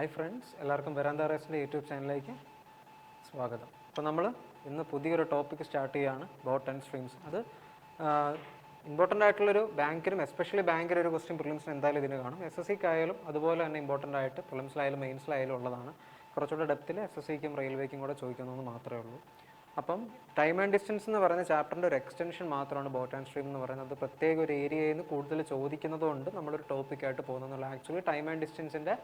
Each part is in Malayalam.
ഹായ് ഫ്രണ്ട്സ്, എല്ലാവർക്കും വരാന്ത റേസിൻ്റെ യൂട്യൂബ് ചാനലിലേക്ക് സ്വാഗതം. അപ്പോൾ നമ്മൾ ഇന്ന് പുതിയൊരു ടോപ്പിക്ക് സ്റ്റാർട്ട് ചെയ്യുകയാണ്, ബോട്ട് ആൻഡ് സ്ട്രീംസ്. അത് ഇമ്പോർട്ടൻ്റ് ആയിട്ടുള്ളൊരു ബാങ്കിനും എസ്പെഷ്യലി ബാങ്കിന് ഒരു ക്വസ്റ്റ്യൻ പ്രിലിംസിന് എന്തായാലും ഇതിന് കാണും. എസ് എസ് സിക്കായാലും അതുപോലെ തന്നെ ഇമ്പോർട്ടൻ്റ് ആയിട്ട് പ്രിലിംസിലായാലും മെയിൻസിലായാലും ഉള്ളതാണ്. കുറച്ചുകൂടെ ഡെപ്തിൽ എസ് എസ് സിക്കും റെയിൽവേക്കും കൂടെ ചോദിക്കുന്നതെന്ന് മാത്രമേ ഉള്ളൂ. അപ്പം ടൈം ആൻഡ് ഡിസ്റ്റൻസ് എന്ന് പറയുന്ന ചാപ്റ്ററിൻ്റെ ഒരു എക്സ്റ്റൻഷൻ മാത്രമാണ് ബോട്ട് ആൻഡ് സ്ട്രീം എന്ന് പറയുന്നത്. പ്രത്യേക ഒരു ഏരിയയിൽ നിന്ന് കൂടുതൽ ചോദിക്കുന്നതുകൊണ്ട് നമ്മളൊരു ടോപ്പിക്കായിട്ട് പോകുന്നതെന്നുള്ള ആക്ച്വലി ടൈം ആൻഡ് ഡിസ്റ്റൻസിൻ്റെ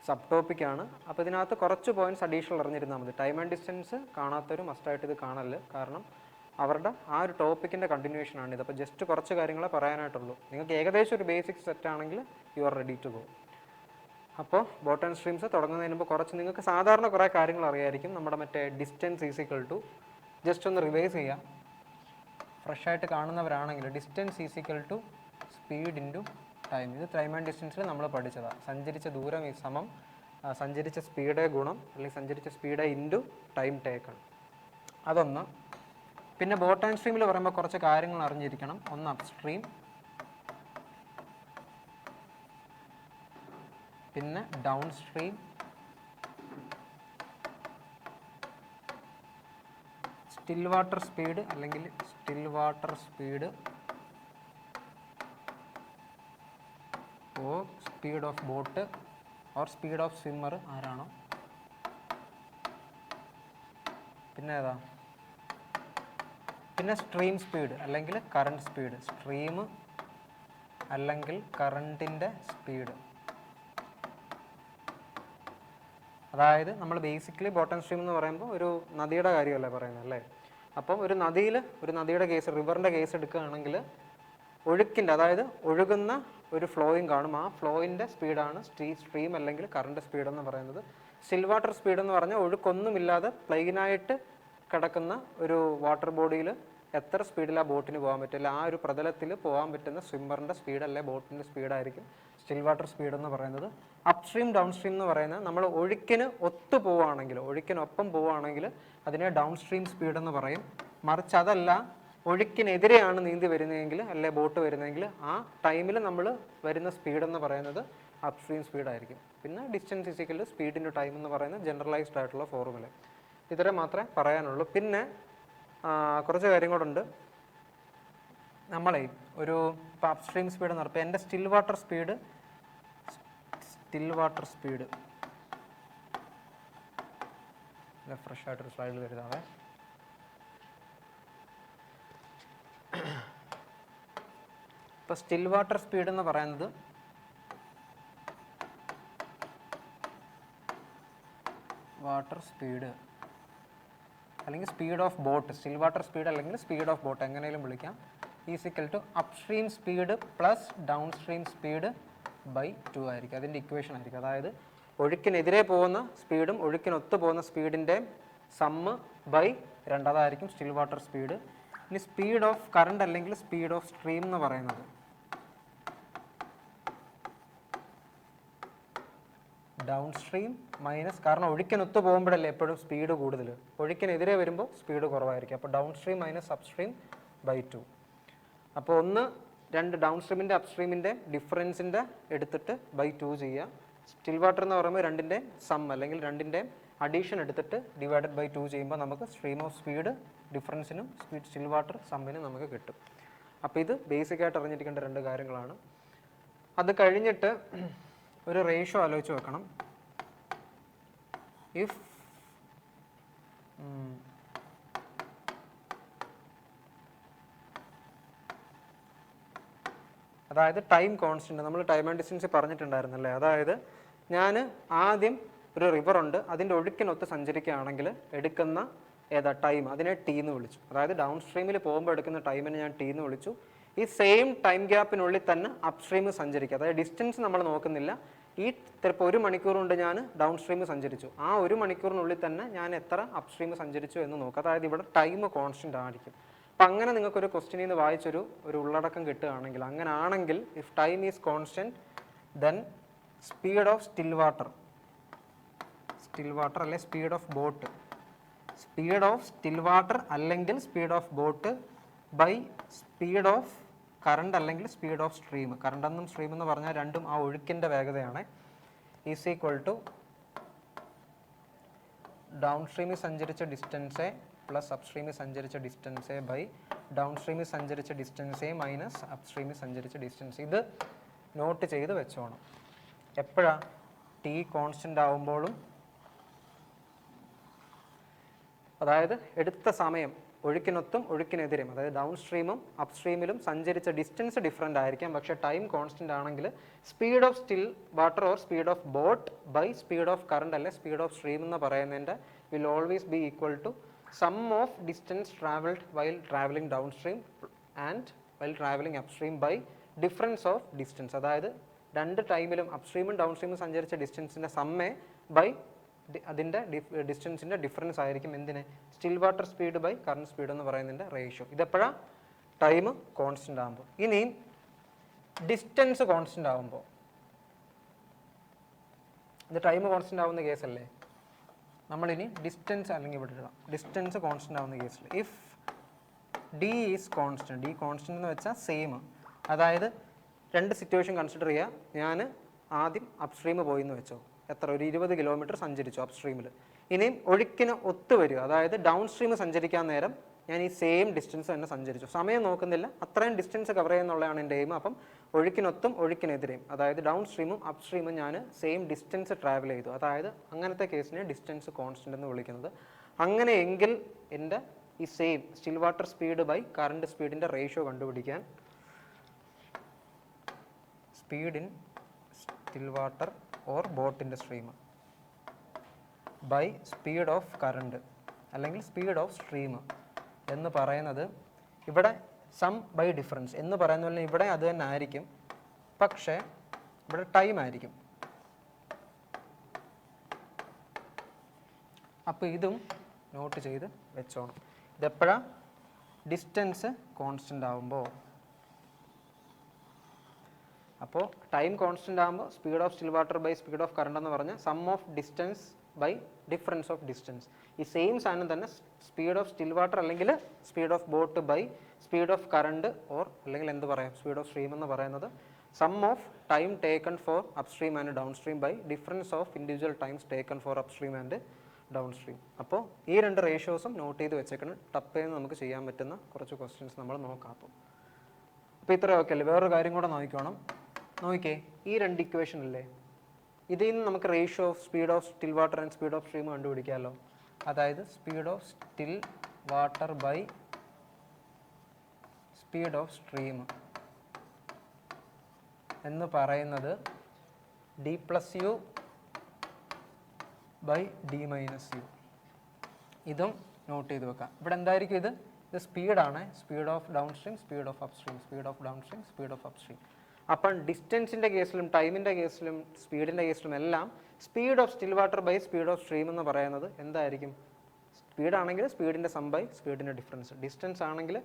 സബ് ടോപ്പിക്കാണ്. അപ്പോൾ ഇതിനകത്ത് കുറച്ച് പോയിന്റ്സ് അഡീഷണൽ അറിഞ്ഞിരുന്നാൽ മതി. ടൈം ആൻഡ് ഡിസ്റ്റൻസ് കാണാത്തവർ മസ്റ്റായിട്ട് ഇത് കാണല്, കാരണം അവരുടെ ആ ഒരു ടോപ്പിക്കിൻ്റെ കണ്ടിന്യൂഷൻ ആണിത്. അപ്പോൾ ജസ്റ്റ് കുറച്ച് കാര്യങ്ങളെ പറയാനായിട്ടുള്ളൂ. നിങ്ങൾക്ക് ഏകദേശം ഒരു ബേസിക്സ് സെറ്റ് ആണെങ്കിൽ you are ready to go. അപ്പോൾ ബോട്ട് ആൻഡ് സ്ട്രീംസ് തുടങ്ങുന്നതിന് മുമ്പ് കുറച്ച് നിങ്ങൾക്ക് സാധാരണ കുറേ കാര്യങ്ങൾ അറിയായിരിക്കും. നമ്മുടെ മറ്റേ distance is equal to, just ഒന്ന് റിവൈസ് ചെയ്യാം. ഫ്രഷായിട്ട് കാണുന്നവരാണെങ്കിൽ distance is equal to speed into time. ഇത് ടൈം ആൻഡ് ഡിസ്റ്റൻസിൽ നമ്മൾ പഠിച്ചതാണ്. സഞ്ചരിച്ച ദൂരം ഈ സമം സഞ്ചരിച്ച സ്പീഡ് ഗുണം അല്ലെങ്കിൽ സഞ്ചരിച്ച സ്പീഡ് ഇൻറ്റു ടൈം ടേക്കൺ. അതൊന്ന്. പിന്നെ ബോട്ട് ആൻഡ് സ്ട്രീമിൽ പറയുമ്പോൾ കുറച്ച് കാര്യങ്ങൾ അറിഞ്ഞിരിക്കണം. ഒന്ന് അപ്സ്ട്രീം, പിന്നെ down stream, still water speed അല്ലെങ്കിൽ still water speed or speed of boat or speed of swimmer ആരാണോ. പിന്നെ ഏതാ, പിന്നെ സ്ട്രീം സ്പീഡ് അല്ലെങ്കിൽ കറണ്ട് സ്പീഡ്. സ്ട്രീം അല്ലെങ്കിൽ കറണ്ടിൻ്റെ സ്പീഡ്. അതായത് നമ്മൾ ബേസിക്കലി ബോട്ട് ആൻഡ് സ്ട്രീം എന്ന് പറയുമ്പോൾ ഒരു നദിയുടെ കാര്യമല്ലേ പറയുന്നത് അല്ലേ. അപ്പം ഒരു നദിയുടെ കേസ്, റിവറിൻ്റെ കേസ് എടുക്കുകയാണെങ്കിൽ ഒഴുക്കിൻ്റെ, അതായത് ഒഴുകുന്ന ഒരു ഫ്ലോയിങ് കാണും. ആ ഫ്ലോയിൻ്റെ സ്പീഡാണ് സ്ട്രീം അല്ലെങ്കിൽ കറണ്ട് സ്പീഡ് എന്ന് പറയുന്നത്. സ്റ്റിൽ വാട്ടർ സ്പീഡ് എന്ന് പറഞ്ഞാൽ ഒഴുക്കൊന്നുമില്ലാതെ പ്ലെയിനായിട്ട് കിടക്കുന്ന ഒരു വാട്ടർ ബോഡിയിൽ എത്ര സ്പീഡിൽ ആ ബോട്ടിന് പോകാൻ പറ്റില്ല, ആ ഒരു പ്രതലത്തിൽ പോകാൻ പറ്റുന്ന സ്വിമ്മറിൻ്റെ സ്പീഡ് അല്ലെ ബോട്ടിൻ്റെ സ്പീഡായിരിക്കും സ്റ്റിൽ വാട്ടർ സ്പീഡ് എന്ന് പറയുന്നത്. അപ് സ്ട്രീം ഡൗൺ സ്ട്രീം എന്ന് പറയുന്നത് നമ്മൾ ഒഴുക്കിന് ഒത്തു പോവുകയാണെങ്കിൽ, ഒഴുക്കിനൊപ്പം പോവുകയാണെങ്കിൽ അതിനെ ഡൗൺ സ്ട്രീം സ്പീഡ് എന്ന് പറയും. മറിച്ച് അതല്ല, ഒഴുക്കിനെതിരെയാണ് നീന്തി വരുന്നതെങ്കിൽ അല്ലെ ബോട്ട് വരുന്നതെങ്കിൽ ആ ടൈമിൽ നമ്മൾ വരുന്ന സ്പീഡ് എന്ന് പറയുന്നത് അപ് സ്ട്രീം സ്പീഡായിരിക്കും. പിന്നെ distance physical speed into time എന്ന് പറയുന്നത് ജനറലൈസ്ഡ് ആയിട്ടുള്ള ഫോർമുല. ഇത്രേ മാത്രമേ പറയാനുള്ളൂ. പിന്നെ കുറച്ച് കാര്യം കൂടെ ഉണ്ട്. നമ്മളെ ഒരു ഇപ്പോൾ അപ് സ്ട്രീം സ്പീഡ് എന്ന് പറയുമ്പോൾ എൻ്റെ സ്റ്റിൽ വാട്ടർ സ്പീഡ് ഫ്രഷ് ആയിട്ടൊരു സ്ലൈഡിൽ വരുന്നതാവേ. ഇപ്പോൾ സ്റ്റിൽ വാട്ടർ സ്പീഡ് എന്ന് പറയുന്നത് വാട്ടർ സ്പീഡ് അല്ലെങ്കിൽ speed of boat, still water speed അല്ലെങ്കിൽ സ്പീഡ് ഓഫ് ബോട്ട് എങ്ങനെയും വിളിക്കാം, is equal to up stream speed plus down stream speed by 2 ആയിരിക്കും. അതിൻ്റെ ഇക്വേഷൻ ആയിരിക്കും. അതായത് ഒഴുക്കിനെതിരെ പോകുന്ന സ്പീഡും ഒഴുക്കിനൊത്ത് പോകുന്ന സ്പീഡിൻ്റെ സമ്മ് ബൈ 2, അതായിരിക്കും സ്റ്റിൽ വാട്ടർ സ്പീഡ്. ഇനി സ്പീഡ് ഓഫ് കറണ്ട് അല്ലെങ്കിൽ സ്പീഡ് ഓഫ് സ്ട്രീം എന്ന് പറയുന്നത് ഡൗൺ സ്ട്രീം മൈനസ്, കാരണം ഒഴുക്കിനൊത്ത് പോകുമ്പോഴല്ലേ എപ്പോഴും സ്പീഡ് കൂടുതൽ, ഒഴുക്കിനെതിരെ വരുമ്പോൾ സ്പീഡ് കുറവായിരിക്കും. അപ്പോൾ down stream minus up stream by 2. അപ്പോൾ രണ്ട് ഡൗൺ സ്ട്രീമിൻ്റെ അപ് സ്ട്രീമിൻ്റെ ഡിഫറൻസിൻ്റെ എടുത്തിട്ട് ബൈ 2 ചെയ്യുക. സ്റ്റിൽ വാട്ടർ എന്ന് പറയുമ്പോൾ രണ്ടിൻ്റെ സം അല്ലെങ്കിൽ രണ്ടിൻ്റെ അഡീഷൻ എടുത്തിട്ട് ഡിവൈഡഡ് ബൈ 2 ചെയ്യുമ്പോൾ നമുക്ക് സ്ട്രീം ഓഫ് സ്പീഡ് ഡിഫറൻസിനും സ്റ്റിൽ വാട്ടർ സമ്മിനും നമുക്ക് കിട്ടും. അപ്പോൾ ഇത് ബേസിക്കായിട്ട് അറിഞ്ഞിരിക്കേണ്ട രണ്ട് കാര്യങ്ങളാണ്. അത് കഴിഞ്ഞിട്ട് ഒരു റേഷ്യോ ആലോചിച്ച് വെക്കണം. ഇഫ് അതായത് ടൈം കോൺസ്റ്റൻറ്റ്, നമ്മൾ ടൈം ആൻഡ് ഡിസ്റ്റൻസ് പറഞ്ഞിട്ടുണ്ടായിരുന്നല്ലേ. അതായത് ഞാൻ ആദ്യം ഒരു റിവറുണ്ട്, അതിൻ്റെ ഒഴുക്കിനൊത്ത് സഞ്ചരിക്കുകയാണെങ്കിൽ എടുക്കുന്ന ടൈം, അതിനെ ടി എന്ന് വിളിച്ചു. അതായത് ഡൗൺ സ്ട്രീമിൽ പോകുമ്പോൾ എടുക്കുന്ന ടൈമിനെ ഞാൻ ടി എന്ന് വിളിച്ചു. ഈ സെയിം ടൈം ഗ്യാപ്പിനുള്ളിൽ തന്നെ അപ് സ്ട്രീം സഞ്ചരിക്കുക. അതായത് ഡിസ്റ്റൻസ് നമ്മൾ നോക്കുന്നില്ല. ഈ ചിലപ്പോൾ 1 മണിക്കൂർ കൊണ്ട് ഞാൻ ഡൗൺ സ്ട്രീം സഞ്ചരിച്ചു, ആ 1 മണിക്കൂറിനുള്ളിൽ തന്നെ ഞാൻ എത്ര അപ് സ്ട്രീം സഞ്ചരിച്ചു എന്ന് നോക്കുക. അതായത് ഇവിടെ ടൈം കോൺസ്റ്റൻ്റ് ആയിരിക്കും. അപ്പം അങ്ങനെ നിങ്ങൾക്കൊരു ക്വസ്റ്റ്യനിൽ നിന്ന് വായിച്ചൊരു ഉള്ളടക്കം കിട്ടുകയാണെങ്കിൽ, അങ്ങനെ ആണെങ്കിൽ if time is constant then speed of still water അല്ലെ speed of boat, speed of still water അല്ലെങ്കിൽ speed of boat by speed of current അല്ലെങ്കിൽ സ്പീഡ് ഓഫ് സ്ട്രീം. കറണ്ട് എന്നും സ്ട്രീം എന്ന് പറഞ്ഞാൽ രണ്ടും ആ ഒഴുക്കിൻ്റെ വേഗതയാണ്. ഈസ് ഈക്വൽ ടു ഡൗൺ സ്ട്രീമിൽ സഞ്ചരിച്ച ഡിസ്റ്റൻസ് എ പ്ലസ് അപ് സ്ട്രീമിൽ സഞ്ചരിച്ച ഡിസ്റ്റൻസ് എ ബൈ ഡൗൺ സ്ട്രീമിൽ സഞ്ചരിച്ച ഡിസ്റ്റൻസ് എ മൈനസ് അപ് സ്ട്രീമിൽ സഞ്ചരിച്ച ഡിസ്റ്റൻസ്. ഇത് നോട്ട് ചെയ്ത് വെച്ചോണം. എപ്പോഴാണ് ടി കോൺസ്റ്റൻ്റ് ആവുമ്പോഴും, അതായത് എടുത്ത സമയം ഒഴുക്കിനൊത്തും ഒഴുക്കിനെതിരെയും, അതായത് ഡൗൺ സ്ട്രീമും അപ് സ്ട്രീമിലും സഞ്ചരിച്ച ഡിസ്റ്റൻസ് ഡിഫറൻ്റ് ആയിരിക്കാം, പക്ഷേ ടൈം കോൺസ്റ്റൻ്റ് ആണെങ്കിൽ speed of still water or speed of boat by speed of current അല്ലെ സ്പീഡ് ഓഫ് സ്ട്രീം എന്ന് പറയുന്നതിൻ്റെ will always be equal to sum of distance travelled while travelling down stream and while travelling up stream by difference of distance. അതായത് രണ്ട് ടൈമിലും അപ് സ്ട്രീമും ഡൗൺ സ്ട്രീമും സഞ്ചരിച്ച ഡിസ്റ്റൻസിൻ്റെ സമ്മേ ബൈ അതിൻ്റെ ഡിസ്റ്റൻസിൻ്റെ ഡിഫറൻസ് ആയിരിക്കും എന്തിന്, still water speed by current speed എന്ന് പറയുന്നതിൻ്റെ റേഷ്യോ. ഇതെപ്പോഴാണ് ടൈം കോൺസ്റ്റൻ്റ് ആകുമ്പോൾ. ഇനിയും ഡിസ്റ്റൻസ് കോൺസ്റ്റൻ്റ് ആകുമ്പോൾ, ഇത് ടൈം കോൺസ്റ്റൻ്റ് ആവുന്ന കേസല്ലേ, നമ്മളിനി ഡിസ്റ്റൻസ് അല്ലെങ്കിൽ ഇവിടെ ഇടാം, ഡിസ്റ്റൻസ് കോൺസ്റ്റൻ്റ് ആവുന്ന കേസിൽ if D is constant, D constant എന്ന് വെച്ചാൽ സെയിം, അതായത് രണ്ട് സിറ്റുവേഷൻ കൺസിഡർ ചെയ്യുക. ഞാൻ ആദ്യം അപ് സ്ട്രീം പോയി എന്ന് വെച്ചോ, എത്ര ഒരു 20 കിലോമീറ്റർ സഞ്ചരിച്ചു അപ് സ്ട്രീമിൽ. ഇനിയും ഒഴുക്കിന് ഒത്തു വരിക, അതായത് ഡൗൺ സ്ട്രീം സഞ്ചരിക്കാൻ നേരം ഞാൻ ഈ സെയിം ഡിസ്റ്റൻസ് തന്നെ സഞ്ചരിച്ചു, സമയം നോക്കുന്നില്ല, അത്രയും ഡിസ്റ്റൻസ് കവർ ചെയ്യുന്നുള്ളതാണ് എൻ്റെ എയിം. അപ്പം ഒഴുക്കിനൊത്തും ഒഴുക്കിനെതിരെയും, അതായത് ഡൗൺ സ്ട്രീമും അപ് സ്ട്രീമും ഞാൻ സെയിം ഡിസ്റ്റൻസ് ട്രാവൽ ചെയ്തു, അതായത് അങ്ങനത്തെ കേസിനെ ഡിസ്റ്റൻസ് കോൺസ്റ്റൻ്റ് എന്ന് വിളിക്കുന്നത്. അങ്ങനെയെങ്കിൽ എൻ്റെ ഈ same still water speed by current സ്പീഡിൻ്റെ റേഷ്യോ കണ്ടുപിടിക്കാൻ speed in still water or ബോട്ടിൻ്റെ stream by speed of current അല്ലെങ്കിൽ സ്പീഡ് ഓഫ് സ്ട്രീം എന്ന് പറയുന്നത്, ഇവിടെ സം ബൈ ഡിഫറൻസ് എന്ന് പറയുന്ന പോലെ ഇവിടെ അത് തന്നെ ആയിരിക്കും, പക്ഷേ ഇവിടെ ടൈം ആയിരിക്കും. അപ്പോൾ ഇതും നോട്ട് ചെയ്ത് വെച്ചോണം. ഇതെപ്പോഴാണ് ഡിസ്റ്റൻസ് കോൺസ്റ്റൻ്റ് ആകുമ്പോൾ. അപ്പോൾ ടൈം കോൺസ്റ്റൻ്റ് ആകുമ്പോൾ speed of still water by speed of current എന്ന് പറഞ്ഞാൽ sum of distance by difference of distance. ഈ സെയിം സാധനം തന്നെ സ്പീഡ് ഓഫ് സ്റ്റിൽ വാട്ടർ അല്ലെങ്കിൽ speed of boat by speed of current or അല്ലെങ്കിൽ എന്ത് പറയാം സ്പീഡ് ഓഫ് സ്ട്രീം എന്ന് പറയുന്നത് sum of time taken for up stream and down stream by difference of individual times taken for up stream and down stream. അപ്പോൾ ഈ രണ്ട് റേഷ്യോസും നോട്ട് ചെയ്ത് വെച്ചേക്കണം. ടപ്പേന്ന് നമുക്ക് ചെയ്യാൻ പറ്റുന്ന കുറച്ച് ക്വസ്റ്റ്യൻസ് നമ്മൾ നോക്കാം. അപ്പോൾ ഇത്രയും ഓക്കെ അല്ലേ? വേറൊരു കാര്യം കൂടെ നോക്കിക്കോണം. നോക്കിക്കേ, ഈ രണ്ട് ഇക്വേഷൻ അല്ലേ, ഇതിൽ നിന്ന് നമുക്ക് ratio of speed of still water and speed of stream കണ്ടുപിടിക്കാമല്ലോ. അതായത് speed of still water by speed of stream എന്ന് പറയുന്നത് D plus U by D minus U. ഇതും നോട്ട് ചെയ്ത് വെക്കാം. ഇവിടെ എന്തായിരിക്കും ഇത് സ്പീഡാണ്, speed of down stream, speed of up stream, speed of down stream, speed of up stream. അപ്പം ഡിസ്റ്റൻസിൻ്റെ കേസിലും ടൈമിൻ്റെ കേസിലും സ്പീഡിൻ്റെ കേസിലും എല്ലാം speed of still water by speed of stream എന്ന് പറയുന്നത് എന്തായിരിക്കും? സ്പീഡാണെങ്കിൽ സ്പീഡിൻ്റെ സം ബൈ സ്പീഡിൻ്റെ ഡിഫറൻസ്, ഡിസ്റ്റൻസ് ആണെങ്കിൽ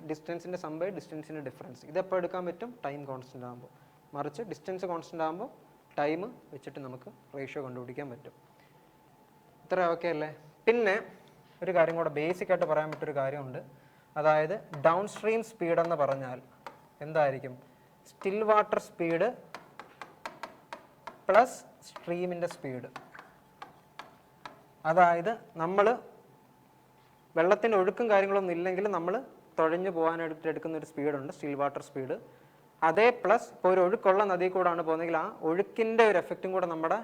ഡിസ്റ്റൻസിൻ്റെ സം ബൈ ഡിസ്റ്റൻസിൻ്റെ ഡിഫറൻസ്. ഇതെപ്പോൾ എടുക്കാൻ പറ്റും? ടൈം കോൺസ്റ്റൻ്റ് ആകുമ്പോൾ. മറിച്ച് ഡിസ്റ്റൻസ് കോൺസ്റ്റൻ്റ് ആകുമ്പോൾ ടൈം വെച്ചിട്ട് നമുക്ക് റേഷ്യോ കണ്ടുപിടിക്കാൻ പറ്റും. ഇത്ര ഓക്കെ അല്ലേ? പിന്നെ ഒരു കാര്യം കൂടെ ബേസിക് ആയിട്ട് പറയാൻ പറ്റൊരു കാര്യമുണ്ട്. അതായത് ഡൗൺ സ്ട്രീം സ്പീഡ് എന്ന് പറഞ്ഞാൽ എന്തായിരിക്കും? സ്റ്റിൽ വാട്ടർ സ്പീഡ് പ്ലസ് സ്ട്രീമിൻ്റെ സ്പീഡ്. അതായത് നമ്മൾ വെള്ളത്തിൻ്റെ ഒഴുക്കും കാര്യങ്ങളൊന്നും ഇല്ലെങ്കിൽ നമ്മൾ തുഴഞ്ഞു പോകാനായിട്ട് എടുക്കുന്ന ഒരു സ്പീഡുണ്ട്, സ്റ്റിൽ വാട്ടർ സ്പീഡ്. അതേ പ്ലസ് ഇപ്പോൾ ഒരു ഒഴുക്കുള്ള നദി കൂടാണ് പോകുന്നതെങ്കിൽ ആ ഒഴുക്കിൻ്റെ ഒരു എഫക്റ്റും കൂടെ നമ്മുടെ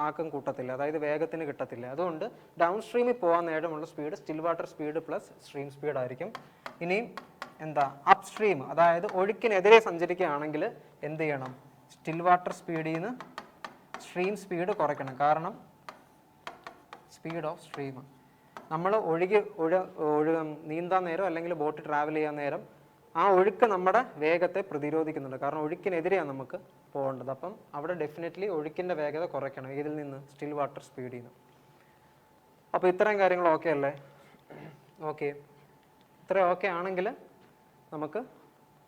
ആക്കം കൂട്ടത്തില്ല, അതായത് വേഗത്തിന് കിട്ടത്തില്ല. അതുകൊണ്ട് ഡൗൺ സ്ട്രീമിൽ പോകാൻ നേരമുള്ള speed still water speed plus stream speed ആയിരിക്കും. ഇനിയും എന്താ അപ് സ്ട്രീം, അതായത് ഒഴുക്കിനെതിരെ സഞ്ചരിക്കുകയാണെങ്കിൽ എന്ത് ചെയ്യണം? സ്റ്റിൽ വാട്ടർ സ്പീഡിൽ നിന്ന് സ്ട്രീം സ്പീഡ് കുറയ്ക്കണം. കാരണം സ്പീഡ് ഓഫ് സ്ട്രീം നമ്മൾ നീന്താൻ നേരം അല്ലെങ്കിൽ ബോട്ട് ട്രാവൽ ചെയ്യാൻ നേരം ആ ഒഴുക്ക് നമ്മുടെ വേഗത്തെ പ്രതിരോധിക്കുന്നുണ്ട്. കാരണം ഒഴുക്കിനെതിരെയാണ് നമുക്ക് പോകേണ്ടത്. അപ്പം അവിടെ ഡെഫിനറ്റ്ലി ഒഴുക്കിൻ്റെ വേഗത കുറയ്ക്കണം. ഇതിൽ നിന്ന് സ്റ്റിൽ വാട്ടർ സ്പീഡിൽ നിന്ന്. അപ്പോൾ ഇത്രയും കാര്യങ്ങൾ ഓക്കെ അല്ലേ? ഓക്കെ, ഇത്രയും ഓക്കെ ആണെങ്കിൽ നമുക്ക്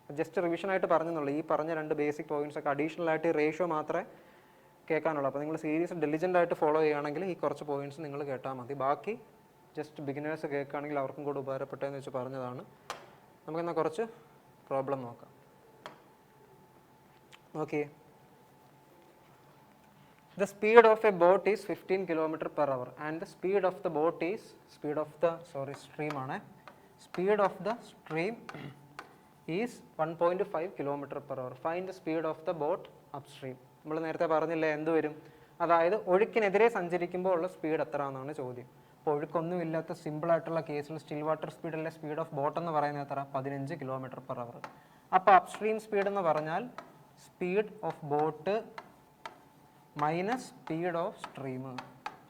ജസ്റ്റ് റിവിഷനായിട്ട് പറഞ്ഞെന്നുള്ളൂ. ഈ പറഞ്ഞ രണ്ട് ബേസിക് പോയിന്റ്സ് ഒക്കെ അഡീഷണൽ ആയിട്ട് റേഷ്യോ മാത്രമേ കേൾക്കാനുള്ളൂ. അപ്പോൾ നിങ്ങൾ സീരീസ് ഡെലിജൻ്റ് ആയിട്ട് ഫോളോ ചെയ്യുകയാണെങ്കിൽ ഈ കുറച്ച് പോയിന്റ്സ് നിങ്ങൾ കേട്ടാൽ മതി. ബാക്കി ജസ്റ്റ് ബിഗിനേഴ്സ് കേൾക്കുകയാണെങ്കിൽ അവർക്കും കൂടെ ഉപകാരപ്പെട്ടതെന്ന് വെച്ച് പറഞ്ഞതാണ്. നമുക്കെന്നാൽ കുറച്ച് പ്രോബ്ലം നോക്കാം. Okay, the speed of a boat is 15 km per hour and the speed of the boat is speed of the stream is 1.5 km per hour. Find the speed of the boat upstream. നമ്മൾ നേരത്തെ പറഞ്ഞില്ലേ എന്ത് വരും, അതായത് ഒഴുക്കിനെതിരെ സഞ്ചരിക്കുമ്പോൾ ഉള്ള സ്പീഡ് എത്ര എന്നാണ് ചോദ്യം. അപ്പോൾ ഒഴുക്കൊന്നുമില്ലാത്ത സിമ്പിൾ ആയിട്ടുള്ള കേസിൽ സ്റ്റിൽ വാട്ടർ സ്പീഡിലെ സ്പീഡ് ഓഫ് ബോട്ട് എന്ന് പറയുന്നത് എത്ര, 15 km per hour. അപ്പോൾ അപ്സ്ട്രീം സ്പീഡ് എന്ന് പറഞ്ഞാൽ speed of boat minus speed of stream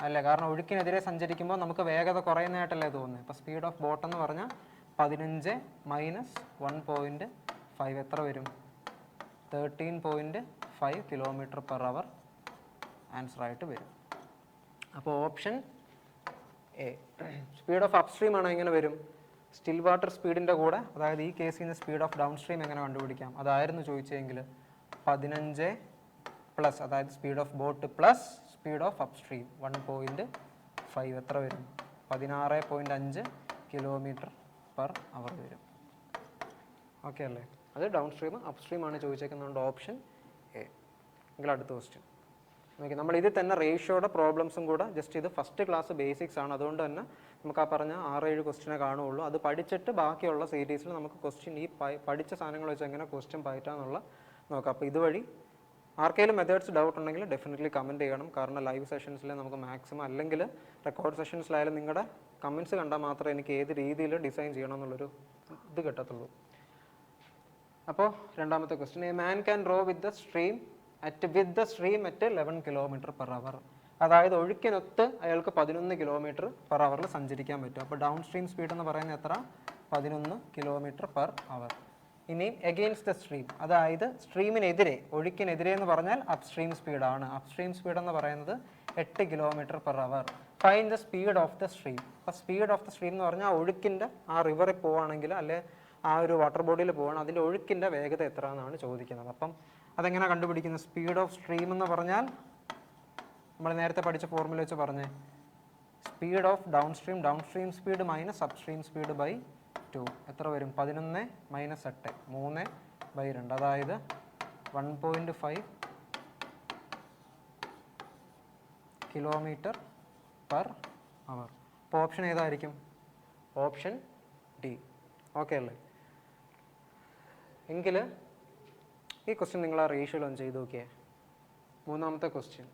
അല്ലേ, കാരണം ഒഴുക്കിനെതിരെ സഞ്ചരിക്കുമ്പോൾ നമുക്ക് വേഗത കുറയുന്നതായിട്ടല്ലേ തോന്നുന്നത്. അപ്പോൾ സ്പീഡ് ഓഫ് ബോട്ട് എന്ന് പറഞ്ഞാൽ 15 മൈനസ് 1.5 എത്ര വരും, 13.5 km per hour ആൻസർ ആയിട്ട് വരും. അപ്പോൾ option A. Speed of upstream ആണ് എങ്ങനെ വരും, സ്റ്റിൽ വാട്ടർ സ്പീഡിൻ്റെ കൂടെ, അതായത് ഈ കേസിൽ നിന്ന് സ്പീഡ് ഓഫ് ഡൗൺ സ്ട്രീം എങ്ങനെ കണ്ടുപിടിക്കാം, അതായിരുന്നു ചോദിച്ചെങ്കിൽ 15 പ്ലസ്, അതായത് speed of boat plus speed of upstream 1.5 എത്ര വരും, 16.5 km per hour വരും. ഓക്കെ അല്ലേ, അത് ഡൗൺ സ്ട്രീം അപ്സ്ട്രീം ആണ് ചോദിച്ചേക്കുന്നുണ്ട് ഓപ്ഷൻ എ. എങ്കിൽ അടുത്ത ക്വസ്റ്റ്യൻ നോക്കി, നമ്മൾ ഇതിൽ തന്നെ റേഷ്യോയുടെ പ്രോബ്ലംസും കൂടെ ജസ്റ്റ്, ഇത് ഫസ്റ്റ് ക്ലാസ് ബേസിക്സ് ആണ്, അതുകൊണ്ട് തന്നെ നമുക്ക് ആ പറഞ്ഞ 6-7 ക്വസ്റ്റ്യനെ കാണുകയുള്ളൂ. അത് പഠിച്ചിട്ട് ബാക്കിയുള്ള സീരീസിൽ നമുക്ക് ക്വസ്റ്റ്യൻ ഈ പഠിച്ച സാധനങ്ങൾ വെച്ച് എങ്ങനെ ക്വസ്റ്റ്യൻ പയറ്റാന്നുള്ള നോക്കാം. അപ്പോൾ ഇതുവഴി ആർക്കെങ്കിലും മെത്തേഡ്സ് ഡൗട്ട് ഉണ്ടെങ്കിൽ ഡെഫിനറ്റ്ലി കമൻറ്റ് ചെയ്യണം. കാരണം ലൈവ് സെഷൻസിൽ നമുക്ക് മാക്സിമം, അല്ലെങ്കിൽ റെക്കോർഡ് സെഷൻസിലായാലും നിങ്ങളുടെ കമൻറ്റ്സ് കണ്ടാൽ മാത്രമേ എനിക്ക് ഏത് രീതിയിൽ ഡിസൈൻ ചെയ്യണം എന്നുള്ളൊരു ഇത് കിട്ടത്തുള്ളൂ. അപ്പോൾ രണ്ടാമത്തെ question, a man can row with the stream at 11 km per hour. അതായത് ഒഴുക്കിനൊത്ത് അയാൾക്ക് 11 km per hour സഞ്ചരിക്കാൻ പറ്റും. അപ്പോൾ ഡൗൺ സ്ട്രീം സ്പീഡ് എന്ന് പറയുന്നത് എത്ര, 11 km per hour. ഇനി എഗെയിൻസ്റ്റ് ദ സ്ട്രീം, അതായത് സ്ട്രീമിനെതിരെ, ഒഴുക്കിനെതിരെ എന്ന് പറഞ്ഞാൽ അപ്സ്ട്രീം സ്പീഡാണ്. അപ്സ്ട്രീം സ്പീഡ് എന്ന് പറയുന്നത് 8 km per hour. Find the speed of the stream. അപ്പോൾ സ്പീഡ് ഓഫ് ദ സ്ട്രീം എന്ന് പറഞ്ഞാൽ ഒഴുക്കിൻ്റെ ആ റിവറിൽ പോവുകയാണെങ്കിൽ, അല്ലെ ആ ഒരു വാട്ടർ ബോഡിയിൽ പോവുകയാണ്, അതിൻ്റെ ഒഴുക്കിൻ്റെ വേഗത എത്ര എന്നാണ് ചോദിക്കുന്നത്. അപ്പം അതെങ്ങനെ കണ്ടുപിടിക്കുന്നത്, സ്പീഡ് ഓഫ് സ്ട്രീം എന്ന് പറഞ്ഞാൽ നമ്മൾ നേരത്തെ പഠിച്ച ഫോർമുല വെച്ച് പറഞ്ഞേ, speed of down stream speed minus upstream speed by 2 എത്ര വരും, 11 മൈനസ് 8 3/2, അതായത് 1.5 km per hour. അപ്പോൾ ഓപ്ഷൻ ഏതായിരിക്കും, ഓപ്ഷൻ ഡി. ഓക്കെ അല്ലേ, എങ്കിൽ ഈ ക്വസ്റ്റ്യൻ നിങ്ങൾ ആ റേഷ്യോയിൽ ഒന്ന് ചെയ്ത് നോക്കിയേ. മൂന്നാമത്തെ question,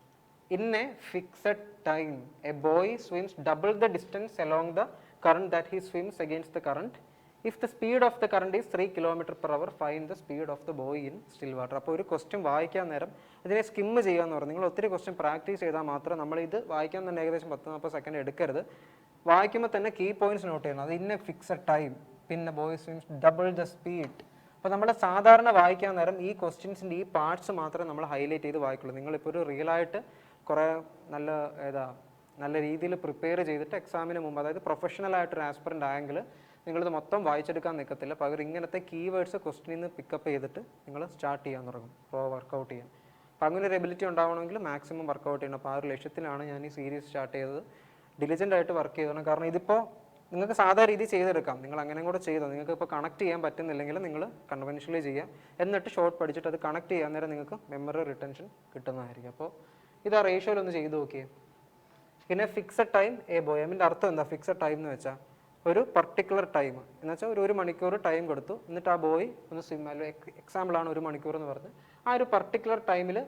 in A fixed time A boy സ്വിംസ് double the distance along the current that he swims against the current. If the speed of the current is 3 km per hour, find the speed of the boy in still water. അപ്പോൾ ഒരു ക്വസ്റ്റ്യൻ വായിക്കാൻ നേരം ഇതിനെ സ്കിം ചെയ്യാന്ന് പറഞ്ഞു. നിങ്ങൾ ഒത്തിരി ക്വസ്റ്റ്യൻ പ്രാക്ടീസ് ചെയ്താൽ മാത്രം, നമ്മൾ ഇത് വായിക്കാൻ തന്നെ ഏകദേശം 10-40 സെക്കൻഡ് എടുക്കരുത്. വായിക്കുമ്പോൾ തന്നെ കീ പോയിന്റ്സ് നോട്ട് ചെയ്യണം. അത് ഇന്ന ഫിക്സഡ് ടൈം, പിന്നെ ബോയ് സ്വിംസ് ഡബിൾ ദ സ്പീഡ്. അപ്പോൾ നമ്മൾ സാധാരണ വായിക്കാൻ നേരം ഈ ക്വസ്റ്റ്യൻസിൻ്റെ ഈ പാർട്സ് മാത്രമേ നമ്മൾ ഹൈലൈറ്റ് ചെയ്ത് വായിക്കുള്ളൂ. നിങ്ങളിപ്പോൾ ഒരു റിയലായിട്ട് കുറേ നല്ല രീതിയിൽ പ്രിപ്പയർ ചെയ്തിട്ട് എക്സാമിന് മുമ്പ്, അതായത് പ്രൊഫഷണൽ ആയിട്ടൊരു ആസ്പിറൻ്റ് ആയെങ്കിൽ നിങ്ങളിത് മൊത്തം വായിച്ചെടുക്കാൻ നിൽക്കത്തില്ല. പകരം ഇങ്ങനത്തെ കീവേഡ്സ് ക്വസ്റ്റ്യനിൽ നിന്ന് പിക്കപ്പ് ചെയ്തിട്ട് നിങ്ങൾ സ്റ്റാർട്ട് ചെയ്യാൻ തുടങ്ങും, വർക്കൗട്ട് ചെയ്യാൻ. അപ്പോൾ അങ്ങനെ ഒരു എബിലിറ്റി ഉണ്ടാവണമെങ്കിൽ മാക്സിമം വർക്കൗട്ട് ചെയ്യണം. അപ്പോൾ ആ ഒരു ലക്ഷ്യത്തിലാണ് ഞാൻ ഈ സീരീസ് സ്റ്റാർട്ട് ചെയ്തത്. ഡിലിജൻ്റ് ആയിട്ട് വർക്ക് ചെയ്തതാണ്. കാരണം ഇതിപ്പോൾ നിങ്ങൾക്ക് സാധാരണ രീതി ചെയ്തെടുക്കാം, നിങ്ങൾ അങ്ങനെ കൂടെ ചെയ്തോ. നിങ്ങൾക്ക് ഇപ്പോൾ കണക്ട് ചെയ്യാൻ പറ്റുന്നില്ലെങ്കിൽ നിങ്ങൾ കൺവെൻഷനലി ചെയ്യാം, എന്നിട്ട് ഷോർട്ട് പഠിച്ചിട്ട് അത് കണക്ട് ചെയ്യാൻ നേരം നിങ്ങൾക്ക് മെമ്മറി റിട്ടൻഷൻ കിട്ടുന്നതായിരിക്കും. അപ്പോൾ ഇത് ആ റേഷ്യോയിലൊന്ന് ചെയ്ത് നോക്കിയേ. പിന്നെ ഫിക്സഡ് ടൈം എ ബോയ്, അതിൻ്റെ അർത്ഥം എന്താ, ഫിക്സഡ് ടൈം എന്ന് വെച്ചാൽ ഒരു പർട്ടിക്കുലർ ടൈം എന്ന് വെച്ചാൽ ഒരു മണിക്കൂർ ടൈം കൊടുത്തു, എന്നിട്ട് ആ ബോയ് ഒന്ന് സ്വിം, അല്ലെങ്കിൽ എക്സാമ്പിളാണ് 1 മണിക്കൂർ എന്ന് പറഞ്ഞ്, ആ ഒരു പർട്ടിക്കുലർ ടൈമിൽ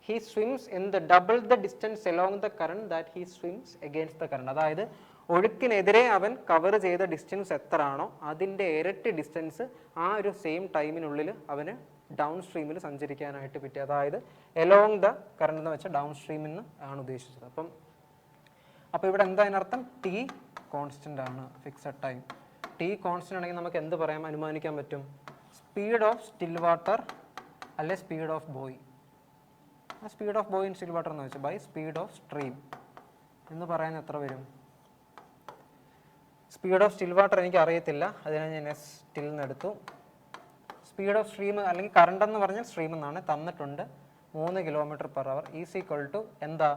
he സ്വിംസ് in the double the distance along the current that he സ്വിംസ് against the current. അതായത് ഒഴുക്കിനെതിരെ അവൻ കവർ ചെയ്ത ഡിസ്റ്റൻസ് എത്രയാണോ അതിൻ്റെ ഇരട്ടി ഡിസ്റ്റൻസ് ആ ഒരു സെയിം ടൈമിനുള്ളിൽ അവന് ഡൗൺ സ്ട്രീമിൽ സഞ്ചരിക്കാനായിട്ട് പറ്റി. അതായത് എലോങ് ദ കറണ്ട് എന്ന് വെച്ചാൽ ഡൗൺ സ്ട്രീമിൽ നിന്ന് ആണ് ഉദ്ദേശിച്ചത്. അപ്പോൾ ഇവിടെ എന്താ അതിനർത്ഥം, ടി കോൺസ്റ്റൻ്റ് ആണ് ഫിക്സഡ് ടൈം. ടി കോൺസ്റ്റൻ്റ് ആണെങ്കിൽ നമുക്ക് എന്ത് പറയാൻ അനുമാനിക്കാൻ പറ്റും, സ്പീഡ് ഓഫ് സ്റ്റിൽ വാട്ടർ അല്ലെ speed of boy. Speed of boy in still water എന്ന് വെച്ചാൽ ബൈ സ്പീഡ് ഓഫ് സ്ട്രീം എന്ന് പറയാൻ എത്ര വരും. സ്പീഡ് ഓഫ് സ്റ്റിൽ വാട്ടർ എനിക്ക് അറിയത്തില്ല, അതിനെ ഞാൻ സ്റ്റിൽ നിന്ന് എടുത്തു. സ്പീഡ് ഓഫ് സ്ട്രീം അല്ലെങ്കിൽ കറണ്ട് എന്ന് പറഞ്ഞാൽ സ്ട്രീം എന്നാണ് തന്നിട്ടുണ്ട്, 3 km per hour is equal to എന്താ,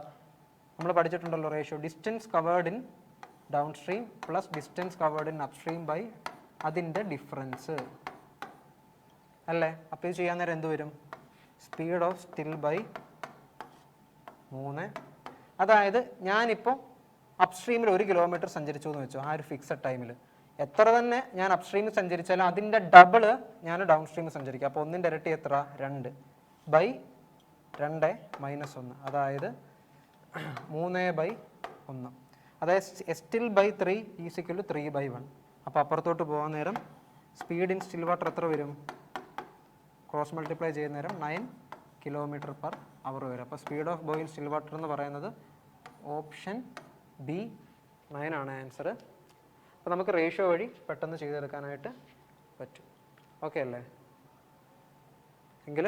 നമ്മൾ പഠിച്ചിട്ടുണ്ടല്ലോ ratio, distance covered in down stream plus distance covered in up stream by അതിൻ്റെ ഡിഫറൻസ് അല്ലേ. അപ്പോൾ ഇത് ചെയ്യാൻ നേരം എന്ത് വരും, സ്പീഡ് ഓഫ് സ്റ്റിൽ ബൈ 3. അതായത് ഞാനിപ്പോൾ അപ്സ്ട്രീമിൽ 1 കിലോമീറ്റർ സഞ്ചരിച്ചു എന്ന് വെച്ചു ആ ഒരു ഫിക്സഡ് ടൈമിൽ. എത്ര തന്നെ ഞാൻ അപ്സ്ട്രീമിൽ സഞ്ചരിച്ചാലും അതിൻ്റെ ഡബിള് ഞാൻ ഡൗൺ സ്ട്രീമിൽ സഞ്ചരിക്കും. അപ്പോൾ 1ൻ്റെ ഇരട്ടി എത്ര? 2 ബൈ 2 മൈനസ് 1, അതായത് 3/1. അതായത് STIL by 3 = 3/1. അപ്പോൾ അപ്പുറത്തോട്ട് പോകാൻ നേരം സ്പീഡ് ഇൻ സ്റ്റിൽ വാട്ടർ എത്ര വരും? ക്രോസ് മൾട്ടിപ്ലൈ ചെയ്യുന്ന നേരം 9 km/h വരും. അപ്പോൾ സ്പീഡ് ഓഫ് ബോയിൽ സ്റ്റിൽ വാട്ടർ എന്ന് പറയുന്നത് ഓപ്ഷൻ ബി 9 ആണ് ആൻസർ. അപ്പോൾ നമുക്ക് റേഷ്യോ വഴി പെട്ടെന്ന് ചെയ്തെടുക്കാനായിട്ട് പറ്റും. ഓക്കെ അല്ലേ? എങ്കിൽ